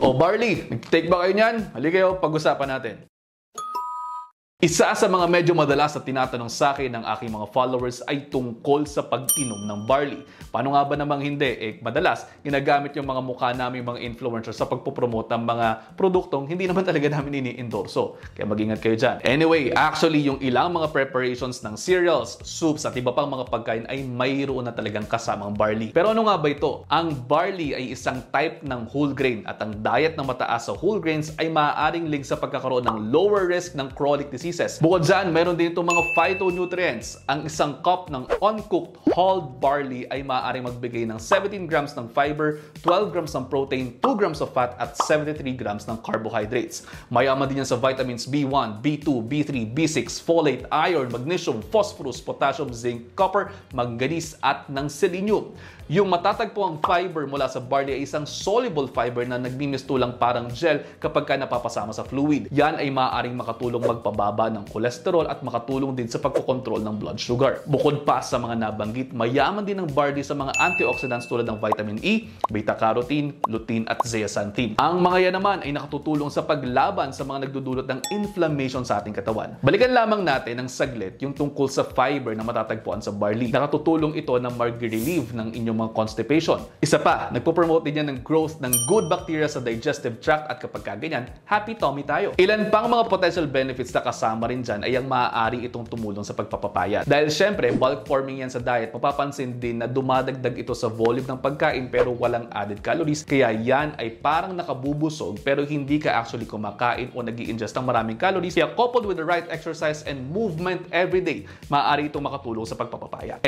O barley, nag-take ba kayo niyan? Halika kayo, pag-usapan natin. Isa sa mga medyo madalas na tinatanong sa akin ng aking mga followers ay tungkol sa pag-inom ng barley. Paano nga ba namang hindi? Madalas, ginagamit yung mga mukha namin mga influencers sa pagpopromote ng mga produktong hindi naman talaga namin ini-endorso. Kaya mag-ingat kayo dyan. Anyway, actually, yung ilang mga preparations ng cereals, soups, at iba pang mga pagkain ay mayroon na talagang kasamang barley. Pero ano nga ba ito? Ang barley ay isang type ng whole grain at ang diet na mataas sa whole grains ay maaaring link sa pagkakaroon ng lower risk ng chronic disease. Bukod dyan, meron din itong mga phytonutrients. Ang isang cup ng uncooked hulled barley ay maaaring magbigay ng 17 grams ng fiber, 12 grams ng protein, 2 grams of fat, at 73 grams ng carbohydrates. Mayaman din yan sa vitamins B1, B2, B3, B6, folate, iron, magnesium, phosphorus, potassium, zinc, copper, manganese, at ng selenium. Yung matatagpo ang fiber mula sa barley ay isang soluble fiber na nagmimistulang parang gel kapag ka napapasama sa fluid. Yan ay maaaring makatulong magpababa ng kolesterol at makatulong din sa pagkokontrol ng blood sugar. Bukod pa sa mga nabanggit, mayaman din ang barley sa mga antioxidants tulad ng vitamin E, beta-carotene, lutein at zeaxanthin. Ang mga yan naman ay nakatutulong sa paglaban sa mga nagdudulot ng inflammation sa ating katawan. Balikan lamang natin ng saglit yung tungkol sa fiber na matatagpuan sa barley. Nakatutulong ito na mag-relieve ng inyong mga constipation. Isa pa, nagpo-promote din yan ng growth ng good bacteria sa digestive tract at kapag kaganyan, happy tummy tayo. Ilan pang mga potential benefits na kasama rin dyan ay ang maaari itong tumulong sa pagpapapayat. Dahil syempre, bulk forming yan sa diet, mapapansin din na dumadagdag ito sa volume ng pagkain pero walang added calories. Kaya yan ay parang nakabubusog pero hindi ka actually kumakain o nag-i-ingest ng maraming calories. Kaya coupled with the right exercise and movement every day, maaari itong makatulong sa pagpapapayat.